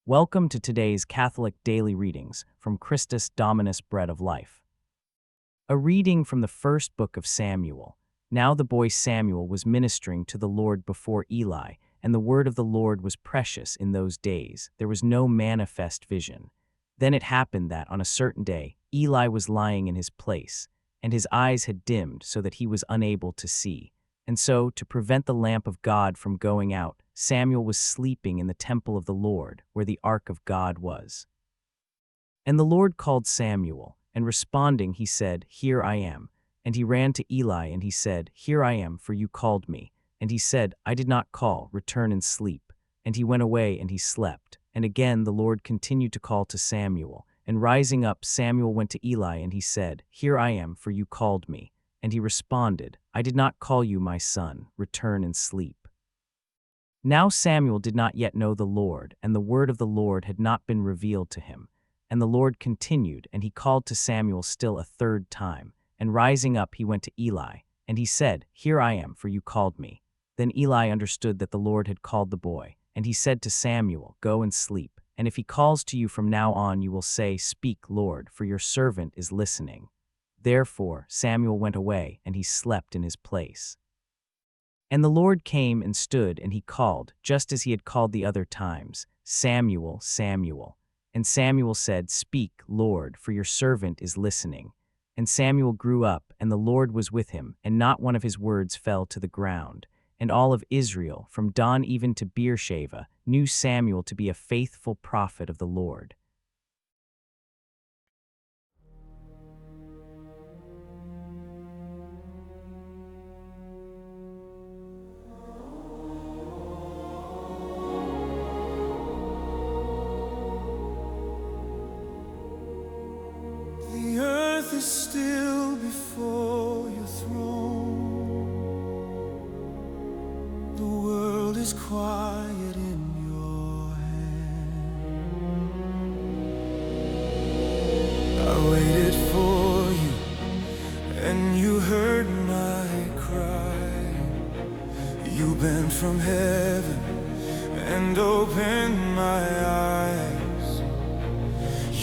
Welcome to today's Catholic Daily Readings from Christus Dominus Bread of Life. A reading from the first book of Samuel. Now the boy Samuel was ministering to the Lord before Eli, and the word of the Lord was precious in those days. There was no manifest vision. Then it happened that on a certain day, Eli was lying in his place, and his eyes had dimmed so that he was unable to see. And so, to prevent the lamp of God from going out, Samuel was sleeping in the temple of the Lord, where the ark of God was. And the Lord called Samuel, and responding he said, "Here I am." And he ran to Eli, and he said, "Here I am, for you called me." And he said, "I did not call, return and sleep." And he went away, and he slept. And again the Lord continued to call to Samuel. And rising up, Samuel went to Eli, and he said, "Here I am, for you called me." And he responded, "I did not call you, my son, return and sleep." Now Samuel did not yet know the Lord, and the word of the Lord had not been revealed to him. And the Lord continued, and he called to Samuel still a third time. And rising up he went to Eli, and he said, "Here I am, for you called me." Then Eli understood that the Lord had called the boy, and he said to Samuel, "Go and sleep, and if he calls to you from now on you will say, 'Speak, Lord, for your servant is listening.'" Therefore Samuel went away, and he slept in his place. And the Lord came and stood, and he called, just as he had called the other times, "Samuel, Samuel." And Samuel said, "Speak, Lord, for your servant is listening." And Samuel grew up, and the Lord was with him, and not one of his words fell to the ground. And all of Israel, from Dan even to Beersheba, knew Samuel to be a faithful prophet of the Lord. The earth is still before your throne. The world is quiet in your hand. I waited for you, and you heard my cry. You bent from heaven and opened my eyes.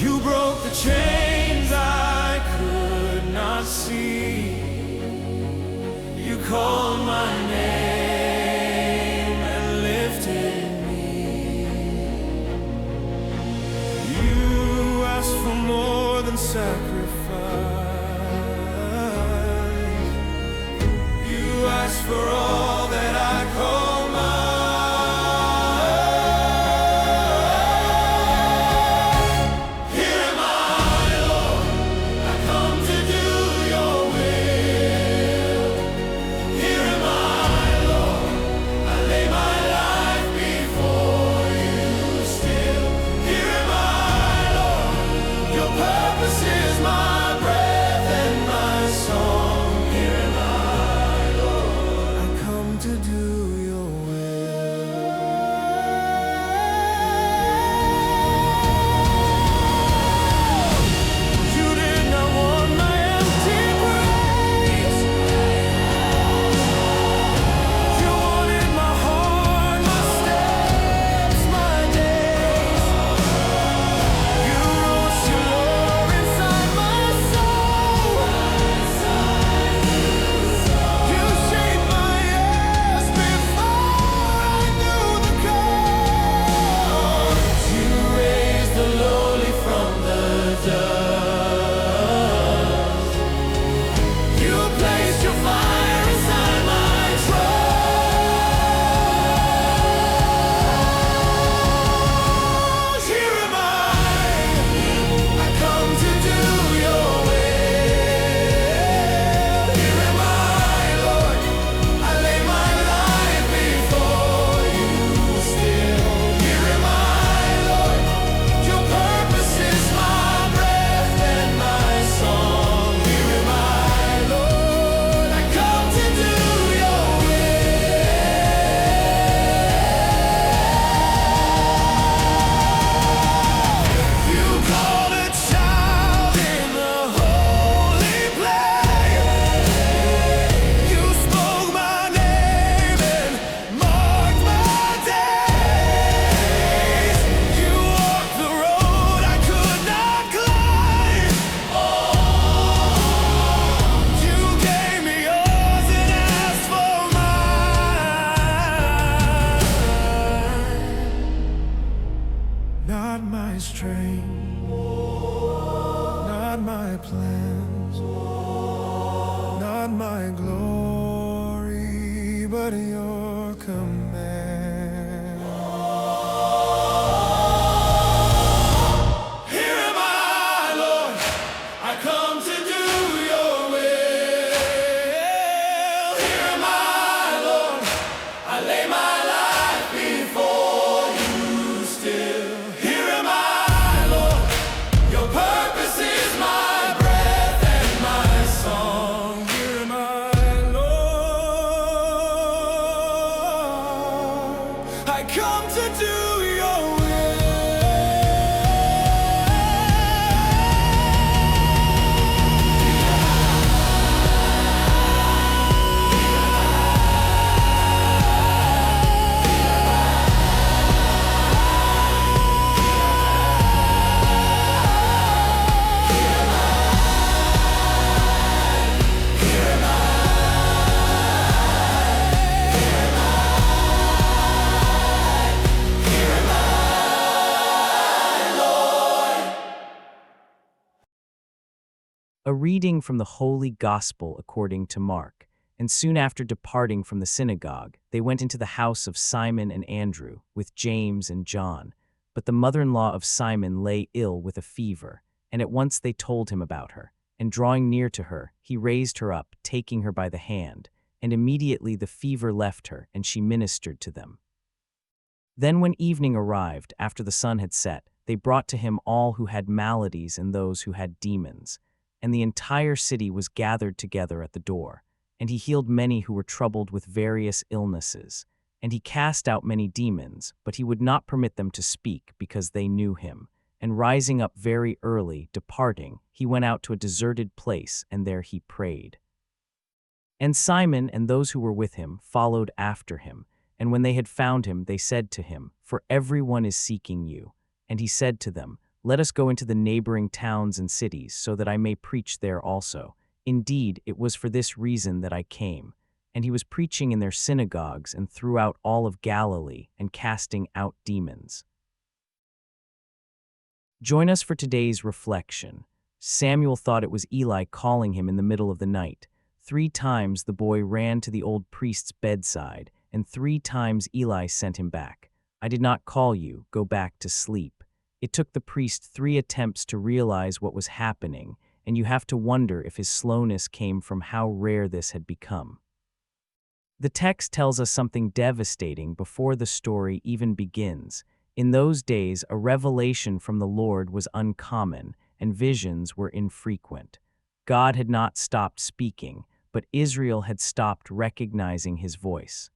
You broke the chains I could not see. You called my name and lifted me. You asked for more than sacrifice. You asked for all that I call mine. Here am I, plans, not my glory, but your command. Here am I, Lord, I come to do your will. Here am I, Lord, I lay my life before you still. Here am I, Lord, your purpose is my breath and my song. Here am I, Lord, I come to do your will. A reading from the Holy Gospel according to Mark. And soon after departing from the synagogue, they went into the house of Simon and Andrew, with James and John. But the mother-in-law of Simon lay ill with a fever, and at once they told him about her. And drawing near to her, he raised her up, taking her by the hand, and immediately the fever left her, and she ministered to them. Then when evening arrived, after the sun had set, they brought to him all who had maladies and those who had demons. And the entire city was gathered together at the door. And he healed many who were troubled with various illnesses. And he cast out many demons, but he would not permit them to speak, because they knew him. And rising up very early, departing, he went out to a deserted place, and there he prayed. And Simon and those who were with him followed after him. And when they had found him, they said to him, "For everyone is seeking you." And he said to them, "Let us go into the neighboring towns and cities, so that I may preach there also. Indeed, it was for this reason that I came." And he was preaching in their synagogues and throughout all of Galilee, and casting out demons. Join us for today's reflection. Samuel thought it was Eli calling him in the middle of the night. 3 times the boy ran to the old priest's bedside, and 3 times Eli sent him back. "I did not call you, go back to sleep." It took the priest 3 attempts to realize what was happening, and you have to wonder if his slowness came from how rare this had become. The text tells us something devastating before the story even begins. In those days, a revelation from the Lord was uncommon, and visions were infrequent. God had not stopped speaking, but Israel had stopped recognizing his voice.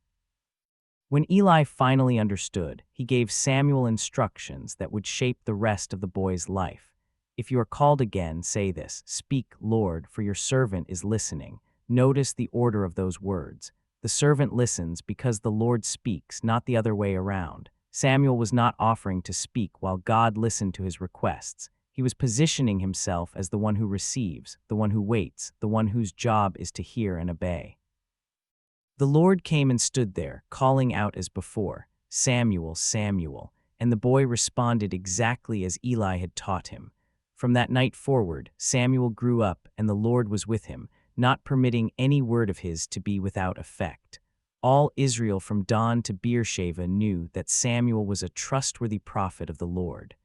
When Eli finally understood, he gave Samuel instructions that would shape the rest of the boy's life. "If you are called again, say this, 'Speak, Lord, for your servant is listening.'" Notice the order of those words. The servant listens because the Lord speaks, not the other way around. Samuel was not offering to speak while God listened to his requests. He was positioning himself as the one who receives, the one who waits, the one whose job is to hear and obey. The Lord came and stood there, calling out as before, "Samuel, Samuel," and the boy responded exactly as Eli had taught him. From that night forward, Samuel grew up, and the Lord was with him, not permitting any word of his to be without effect. All Israel from Dan to Beersheba knew that Samuel was a trustworthy prophet of the Lord.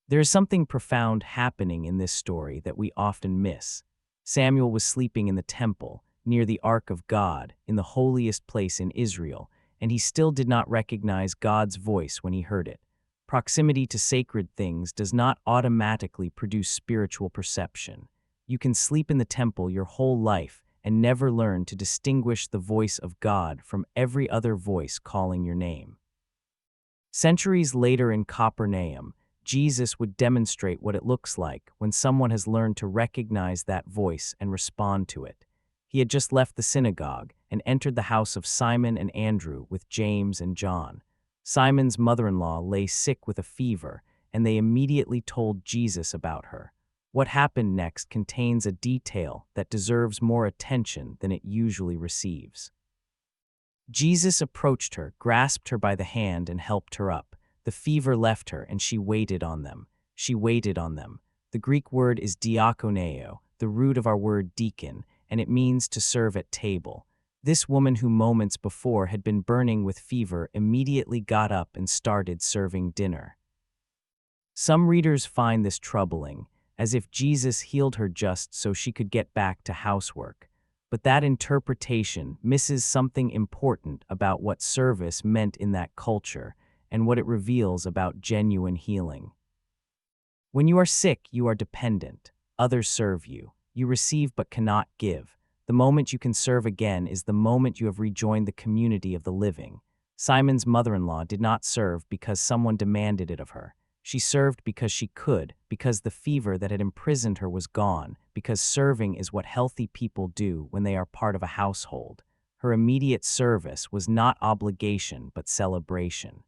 There is something profound happening in this story that we often miss. Samuel was sleeping in the temple, near the Ark of God, in the holiest place in Israel, and he still did not recognize God's voice when he heard it. Proximity to sacred things does not automatically produce spiritual perception. You can sleep in the temple your whole life and never learn to distinguish the voice of God from every other voice calling your name. Centuries later in Capernaum, Jesus would demonstrate what it looks like when someone has learned to recognize that voice and respond to it. He had just left the synagogue and entered the house of Simon and Andrew with James and John. Simon's mother-in-law lay sick with a fever, and they immediately told Jesus about her. What happened next contains a detail that deserves more attention than it usually receives. Jesus approached her, grasped her by the hand, and helped her up. The fever left her, and she waited on them. She waited on them. The Greek word is diakoneo, the root of our word deacon, and it means to serve at table. This woman, who moments before had been burning with fever, immediately got up and started serving dinner. Some readers find this troubling, as if Jesus healed her just so she could get back to housework. But that interpretation misses something important about what service meant in that culture and what it reveals about genuine healing. When you are sick, you are dependent. Others serve you. You receive but cannot give. The moment you can serve again is the moment you have rejoined the community of the living. Simon's mother-in-law did not serve because someone demanded it of her. She served because she could, because the fever that had imprisoned her was gone, because serving is what healthy people do when they are part of a household. Her immediate service was not obligation but celebration.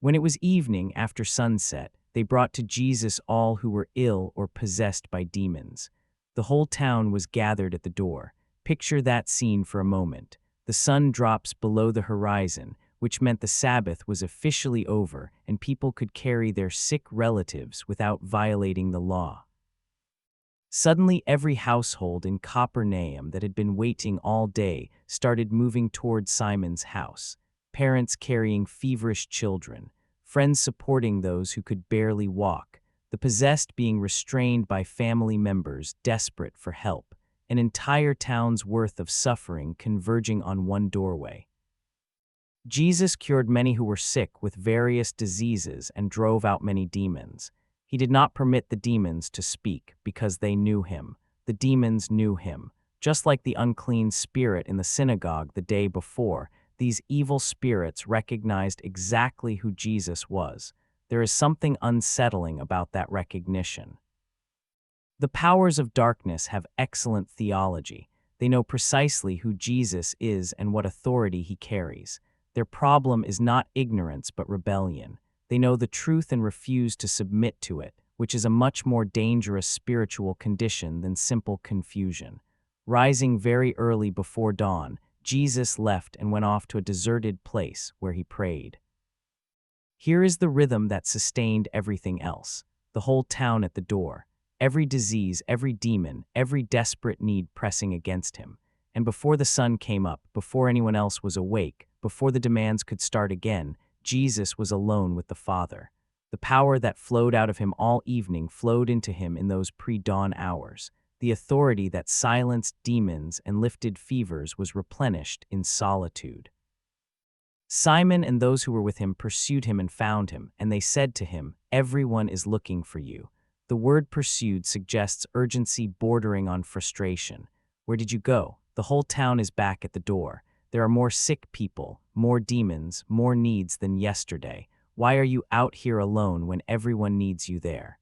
When it was evening after sunset, they brought to Jesus all who were ill or possessed by demons. The whole town was gathered at the door. Picture that scene for a moment. The sun drops below the horizon, which meant the Sabbath was officially over and people could carry their sick relatives without violating the law. Suddenly, every household in Capernaum that had been waiting all day started moving toward Simon's house. Parents carrying feverish children, friends supporting those who could barely walk, the possessed being restrained by family members desperate for help, an entire town's worth of suffering converging on one doorway. Jesus cured many who were sick with various diseases and drove out many demons. He did not permit the demons to speak because they knew him. The demons knew him. Just like the unclean spirit in the synagogue the day before, these evil spirits recognized exactly who Jesus was. There is something unsettling about that recognition. The powers of darkness have excellent theology. They know precisely who Jesus is and what authority he carries. Their problem is not ignorance but rebellion. They know the truth and refuse to submit to it, which is a much more dangerous spiritual condition than simple confusion. Rising very early before dawn, Jesus left and went off to a deserted place where he prayed. Here is the rhythm that sustained everything else. The whole town at the door. Every disease, every demon, every desperate need pressing against him. And before the sun came up, before anyone else was awake, before the demands could start again, Jesus was alone with the Father. The power that flowed out of him all evening flowed into him in those pre-dawn hours. The authority that silenced demons and lifted fevers was replenished in solitude. Simon and those who were with him pursued him and found him, and they said to him, "Everyone is looking for you." The word pursued suggests urgency bordering on frustration. Where did you go? The whole town is back at the door. There are more sick people, more demons, more needs than yesterday. Why are you out here alone when everyone needs you there?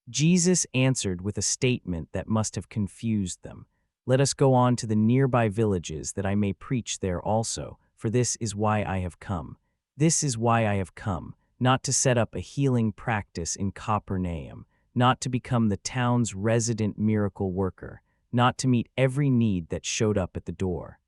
Jesus answered with a statement that must have confused them. "Let us go on to the nearby villages that I may preach there also, for this is why I have come. This is why I have come, not to set up a healing practice in Capernaum, not to become the town's resident miracle worker, not to meet every need that showed up at the door."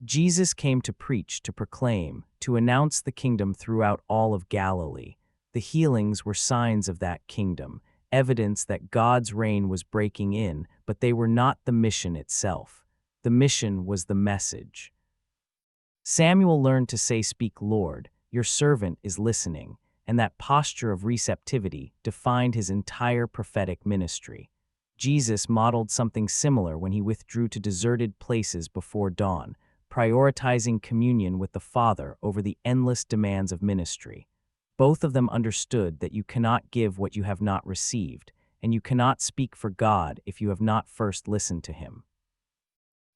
Jesus came to preach, to proclaim, to announce the kingdom throughout all of Galilee. The healings were signs of that kingdom, evidence that God's reign was breaking in, but they were not the mission itself. The mission was the message. Samuel learned to say, "Speak, Lord, your servant is listening," and that posture of receptivity defined his entire prophetic ministry. Jesus modeled something similar when he withdrew to deserted places before dawn, prioritizing communion with the Father over the endless demands of ministry. Both of them understood that you cannot give what you have not received, and you cannot speak for God if you have not first listened to him.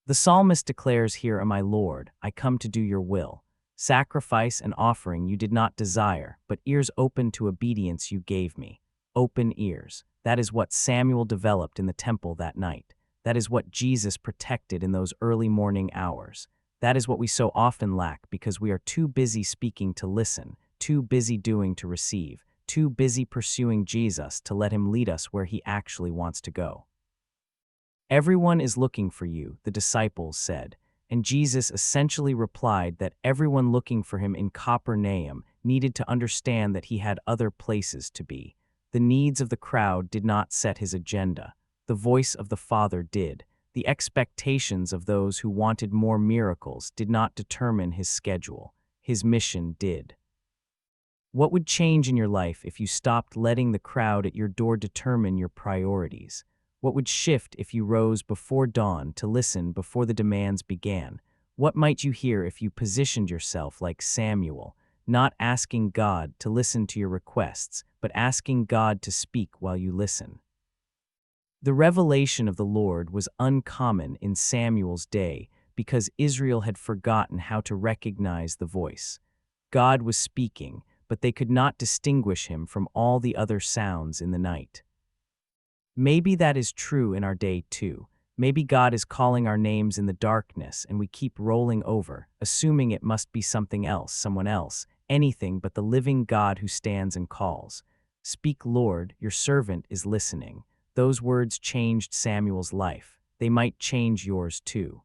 The psalmist declares, "Here am I, Lord, I come to do your will. Sacrifice and offering you did not desire, but ears open to obedience you gave me." Open ears. That is what Samuel developed in the temple that night. That is what Jesus protected in those early morning hours. That is what we so often lack because we are too busy speaking to listen, too busy doing to receive, too busy pursuing Jesus to let him lead us where he actually wants to go. "Everyone is looking for you," the disciples said, and Jesus essentially replied that everyone looking for him in Capernaum needed to understand that he had other places to be. The needs of the crowd did not set his agenda. The voice of the Father did. The expectations of those who wanted more miracles did not determine his schedule. His mission did. What would change in your life if you stopped letting the crowd at your door determine your priorities? What would shift if you rose before dawn to listen before the demands began? What might you hear if you positioned yourself like Samuel, not asking God to listen to your requests, but asking God to speak while you listen? The revelation of the Lord was uncommon in Samuel's day because Israel had forgotten how to recognize the voice. God was speaking, but they could not distinguish him from all the other sounds in the night. Maybe that is true in our day too. Maybe God is calling our names in the darkness and we keep rolling over, assuming it must be something else, someone else, anything but the living God who stands and calls. Speak, Lord, your servant is listening. Those words changed Samuel's life. They might change yours too.